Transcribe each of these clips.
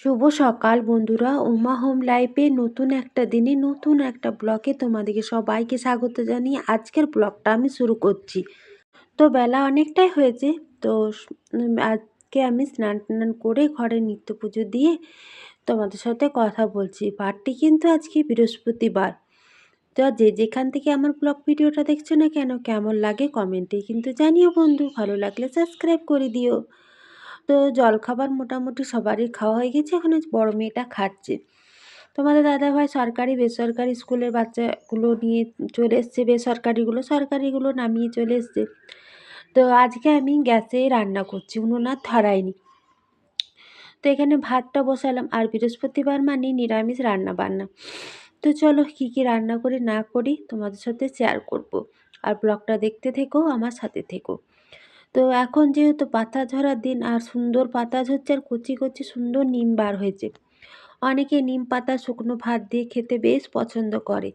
শুভ সকাল বন্ধুরা, উমা হোম লাইফে নতুন একটা দিনে নতুন একটা ব্লগে তোমাদেরকে সবাইকে স্বাগত জানিয়ে আজকের ব্লগটা আমি শুরু করছি। তো বেলা অনেকটাই হয়েছে। তো আজকে আমি স্নান টান করে ঘরে নিত্য পুজো দিয়ে তোমাদের সাথে কথা বলছি। বারটি কিন্তু আজকে বৃহস্পতিবার। তো যে যেখান থেকে আমার ব্লগ ভিডিওটা দেখছো না কেন, কেমন লাগে কমেন্টে কিন্তু জানিও বন্ধু, ভালো লাগলে সাবস্ক্রাইব করে দিও। তো জলখাবার মোটামুটি সবারই খাওয়া হয়ে গেছে, এখন ওই বড় মেয়েটা খাচ্ছে। তোমাদের দাদাভাই সরকারি বেসরকারি স্কুলের বাচ্চাগুলো নিয়ে চলে এসছে, বেসরকারিগুলো সরকারিগুলো নামিয়ে চলে এসছে। তো আজকে আমি গ্যাসে রান্না করছি, উনুন আর ধরাইনি। তো এখানে ভাতটা বসালাম, আর বৃহস্পতিবার মানে নিরামিষ রান্না বান্না। তো চলো কী কী রান্না করি না করি তোমাদের সাথে শেয়ার করব, আর ব্লগটা দেখতে থেকো, আমার সাথে থেকো। তো এখন যেহেতু পাতা ঝরার দিন, আর সুন্দর পাতা ঝরছে, আর কচি কচি সুন্দর নিম বার হয়েছে। অনেকে নিম পাতা শুকনো ভাত দিয়ে খেতে বেশ পছন্দ করে।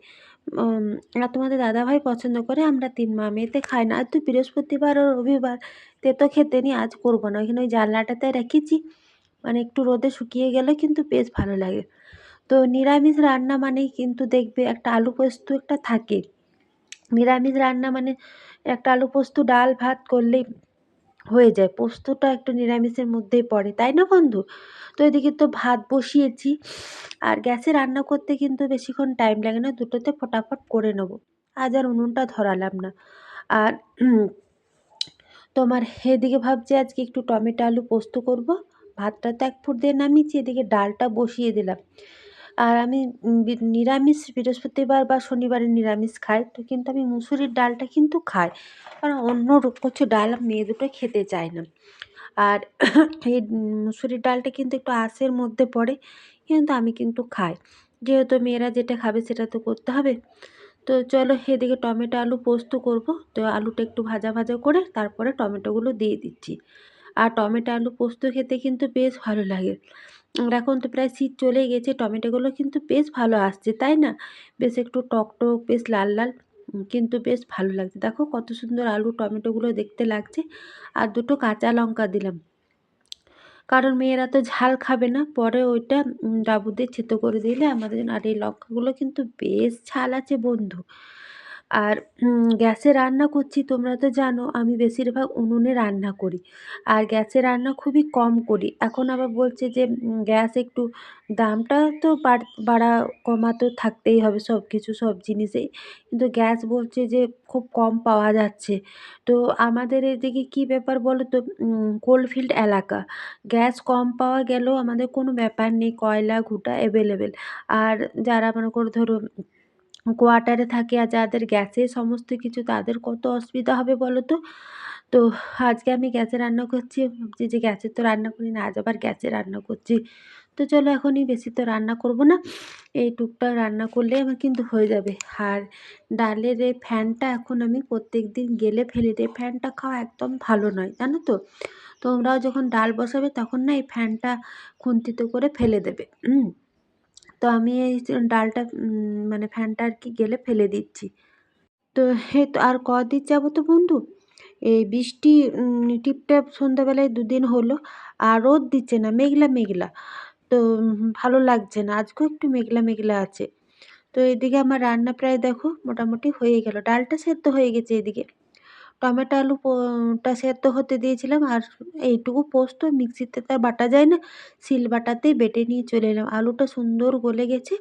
আর তোমাদের দাদাভাই পছন্দ করে, আমরা তিন মা মেয়েতে খাই না। আর তো বৃহস্পতিবার ও রবিবার তেতো খেতে নিয়ে আজ করবো না, ওইখানে ওই জানলাটাতে রেখেছি, মানে একটু রোদে শুকিয়ে গেলে কিন্তু বেশ ভালো লাগে। তো নিরামিষ রান্না মানেই কিন্তু দেখবে একটা আলু পোস্ত একটা থাকে। নিরামিষ রান্না মানে একটা আলু পোস্ত ডাল ভাত করলেই হয়ে যায়। পোস্তটা একটু নিরামিষের মধ্যেই পড়ে, তাই না বন্ধু? তো এদিকে তো ভাত বসিয়েছি, আর গ্যাসে রান্না করতে কিন্তু বেশিক্ষণ টাইম লাগে না, দুটোতে ফটাফট করে নেবো। আজ আর উনুনটা ধরালাম না। আর তোমার এদিকে ভাবছি আজকে একটু টমেটো আলু পোস্ত করব। ভাতটা তো এক ফুট দিয়ে নামিয়েছি, এদিকে ডালটা বসিয়ে দিলাম। আর আমি নিরামিষ বৃহস্পতিবার বা শনিবারে নিরামিষ খাই, তো কিন্তু আমি মুসুরির ডালটা কিন্তু খাই, কারণ অন্য কিছু ডাল মেয়ে দুটো খেতে চায় না। আর এই মুসুরির ডালটা কিন্তু একটু আঁশের মধ্যে পড়ে, কিন্তু আমি কিন্তু খাই। যেহেতু মেয়েরা যেটা খাবে সেটা তো করতে হবে। তো চলো এদিকে টমেটো আলু পোস্ত করব। তো আলুটা একটু ভাজা ভাজা করে তারপরে টমেটোগুলো দিয়ে দিচ্ছি। আর টমেটো আলু পোস্ত খেতে কিন্তু বেশ ভালো লাগে। আর এখন তো প্রায় শীত চলেই গেছে, টমেটোগুলো কিন্তু বেশ ভালো আসছে, তাই না? বেশ একটু টক টক, বেশ লাল লাল, কিন্তু বেশ ভালো লাগছে। দেখো কত সুন্দর আলু টমেটোগুলো দেখতে লাগছে। আর দুটো কাঁচা লঙ্কা দিলাম, কারণ মেয়েরা তো ঝাল খাবে না, পরে ওইটা ডাবু দিয়ে থেতো করে দিলে আমাদের জন্য। আর এই লঙ্কাগুলো কিন্তু বেশ ঝাল আছে বন্ধু। আর গ্যাসে রান্না করছি, তোমরা তো জানো আমি বেশিরভাগ উনুনে রান্না করি, আর গ্যাসে রান্না খুবই কম করি। এখন আবার বলছে যে গ্যাস একটু দামটা তো বাড়া কমা তো থাকতেই হবে সব কিছু সব জিনিসেই, কিন্তু গ্যাস বলছে যে খুব কম পাওয়া যাচ্ছে। তো আমাদের এদিকে কী ব্যাপার বলো তো, কোলফিল্ড এলাকা, গ্যাস কম পাওয়া গেলেও আমাদের কোনো ব্যাপার নেই, কয়লা ঘুঁটা অ্যাভেলেবেল। আর যারা মনে করো ধরো কোয়ার্টারে থাকে, আর যাদের গ্যাসে সমস্ত কিছু, তাদের কত অসুবিধা হবে বলো তো। তো আজকে আমি গ্যাসে রান্না করছি, ভাবছি যে গ্যাসে তো রান্না করি না, আজ আবার গ্যাসে রান্না করছি। তো চলো এখনই বেশি তো রান্না করব না, এই টুকটাক রান্না করলেই আমার কিন্তু হয়ে যাবে। আর ডালের এই ফ্যানটা এখন আমি প্রত্যেক দিন গেলে ফেলে দিই, ফ্যানটা খাওয়া একদম ভালো নয়, জানো তো। তোমরাও যখন ডাল বসাবে তখন না এই ফ্যানটা খুন্তিতে করে ফেলে দেবে। তো আমি এই যে ডালটা মানে ফ্যানটা আর কি গেলে ফেলে দিচ্ছি। তো এই তো আর কদিন যাবো তো বন্ধু, এই বৃষ্টি টিপটাপ সন্ধ্যাবেলায় দুদিন হলো, আর রোদ দিচ্ছে না, মেঘলা মেঘলা। তো ভালো লাগছে না, আজকেও একটু মেঘলা মেঘলা আছে। তো এদিকে আমার রান্না প্রায় দেখো মোটামুটি হয়ে গেল, ডালটা সেদ্ধ হয়ে গেছে, এদিকে টমেটো আলু টা সেদ্ধ হতে দিয়েছিলাম। আর এইটুকু পোস্ত মিক্সিতে তো আর বাটা যায় না, শিল বাটাতেই বেটে নিয়ে চলে এলাম। আলুটা সুন্দর গলে গেছে,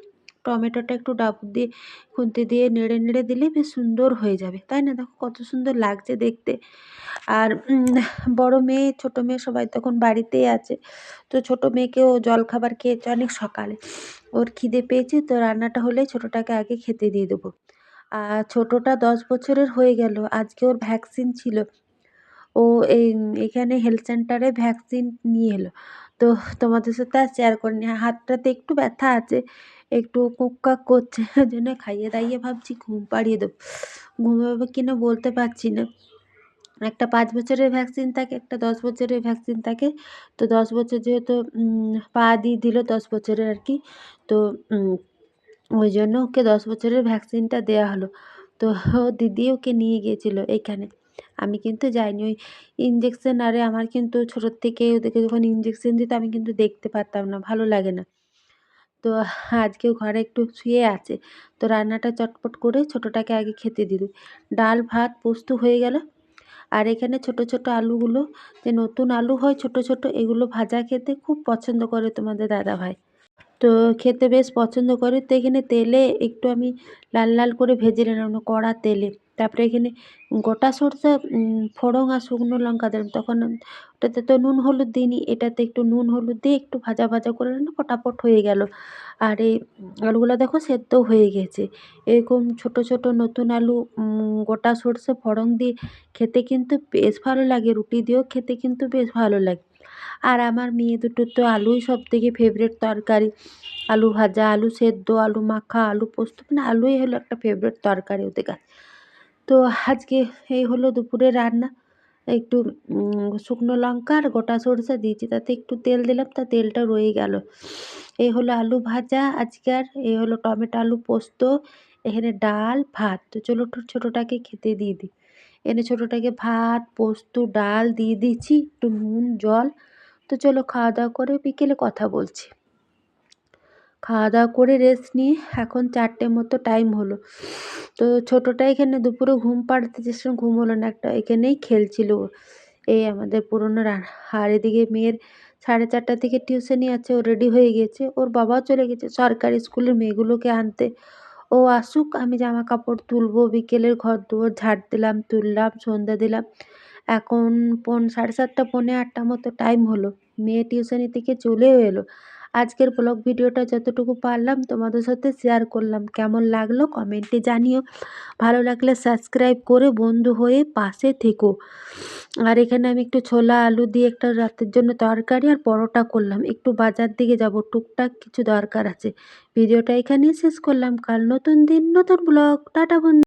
টমেটোটা একটু ডাবু দিয়ে খুন্তি দিয়ে নেড়ে নেড়ে দিলে বেশ সুন্দর হয়ে যাবে, তাই না? দেখো কত সুন্দর লাগছে দেখতে। আর বড় মেয়ে ছোট মেয়ে সবাই তখন বাড়িতেই আছে। তো ছোট মেয়েকেও জলখাবার খেয়েছে অনেক সকালে, ওর খিদে পেয়েছে, তো রান্নাটা হলে ছোটটাকে আগে খেতে দিয়ে দেবো। আর ছোটটা 10 বছরের হয়ে গেল, আজকে ওর ভ্যাকসিন ছিল। ও এখানে হেলথ সেন্টারে ভ্যাকসিন নিয়ে এলো। তো তোমাদের সাথে আর শেয়ার করিনি। হাতটাতে একটু ব্যথা আছে, একটু কুককাক করছে, ওই জন্য খাইয়ে দাইয়ে ভাবছি ঘুম পাড়িয়ে দেবো। ঘুমাবে কিনা বলতে পারছি না। একটা 5 বছরের ভ্যাকসিন থাকে, একটা 10 বছরের ভ্যাকসিন থাকে। তো 10 বছর যেহেতু পা দিয়ে দিল 10 বছরের আর কি। তো ওই জন্য ওকে 10 বছরের ভ্যাকসিনটা দেওয়া হলো। তো ওর দিদি ওকে নিয়ে গিয়েছিল এইখানে। আমি কিন্তু যাইনি। ওই ইঞ্জেকশন আরে আমার কিন্তু ছোটোর থেকে ওদেরকে যখন ইঞ্জেকশন দিত আমি কিন্তু দেখতে পারতাম না, ভালো লাগে না। তো আজকেও ঘরে একটু শুয়ে আছে। তো রান্নাটা চটপট করে ছোটোটাকে আগে খেতে দিলাম। ডাল, ভাত, পোস্ত হয়ে গেল। আর এখানে ছোট, ছোট আলুগুলো, যে নতুন আলু হয় ছোট, ছোট, এগুলো ভাজা খেতে খুব পছন্দ করে তোমাদের দাদাভাই। তো খেতে বেশ পছন্দ করে। তো এখানে তেলে একটু আমি লাল লাল করে ভেজে নিলাম কড়া তেলে। তারপরে এখানে গোটা সরষে ফোড়ন আর শুকনো লঙ্কা দিলাম। তখন ওটাতে তো নুন হলুদ দিইনি, এটাতে একটু নুন হলুদ দিয়ে একটু ভাজা ভাজা করে নিলাম, ফটাফট হয়ে গেল। আর এই আলুগুলো দেখো সেদ্ধও হয়ে গেছে। এরকম ছোট ছোট নতুন আলু গোটা সরষে ফোড়ন দিয়ে খেতে কিন্তু বেশ ভালো লাগে, রুটি দিয়েও খেতে কিন্তু বেশ ভালো লাগে। আর আমার মেয়ে দুটোর তো আলুই সবথেকে ফেভারিট তরকারি। আলু ভাজা, আলু সেদ্ধ, আলু মাখা, আলু পোস্ত, মানে আলুই হলো একটা ফেভারিট তরকারি ওদের কাছে। তো আজকে এই হলো দুপুরের রান্না। একটু শুকনো লঙ্কা আর গোটা সরষে দিয়েছি, তাতে একটু তেল দিলাম, তা তেলটা রয়ে গেল। এই হলো আলু ভাজা আজকের, এই হলো টমেটো আলু পোস্ত, এখানে ডাল, ভাত। তো চলো ছোটোটাকে খেতে দিয়ে দিই। এনে ছোটোটাকে ভাত, পোস্ত, ডাল দিয়ে দিয়েছি, একটু নুন, জল। তো চলো খাওয়া দাওয়া করে বিকেলে কথা বলছি। খাওয়া দাওয়া করে রেস্ট নিয়ে এখন 4টের মতো টাইম হলো। তো ছোটোটা এখানে দুপুরে ঘুম পাড়াতে চেয়েছিলাম, ঘুম হলো না, একটা এখানেই খেলছিল এই আমাদের পুরনো আর এদিকে মেয়ের 4:30 থেকে টিউশনি আছে, ও রেডি হয়ে গেছে, ওর বাবাও চলে গেছে সরকারি স্কুলের মেয়েগুলোকে আনতে। ও আসুক, আমি জামা কাপড় তুলবো, বিকেলের ঘর দুয়ার ঝাড় দিলাম, তুললাম, সন্ধ্যা দিলাম। এখন 7:30 পৌনে 8টা মতো টাইম হলো। মেয়ে টিউশনি থেকে চলেও এলো। আজকের ব্লগ ভিডিওটা যতটুকু পারলাম তোমাদের সাথে শেয়ার করলাম। কেমন লাগলো কমেন্টে জানিও। ভালো লাগলে সাবস্ক্রাইব করে বন্ধু হয়ে পাশে থেকো। আর এখানে আমি একটু ছোলা আলু দিয়ে একটা রাতের জন্য তরকারি আর পরোটা করলাম। একটু বাজার দিকে যাব, টুকটাক কিছু দরকার আছে। ভিডিওটা এখানেই শেষ করলাম। কাল নতুন দিন নতুন ব্লগ। টাটা বন্ধু।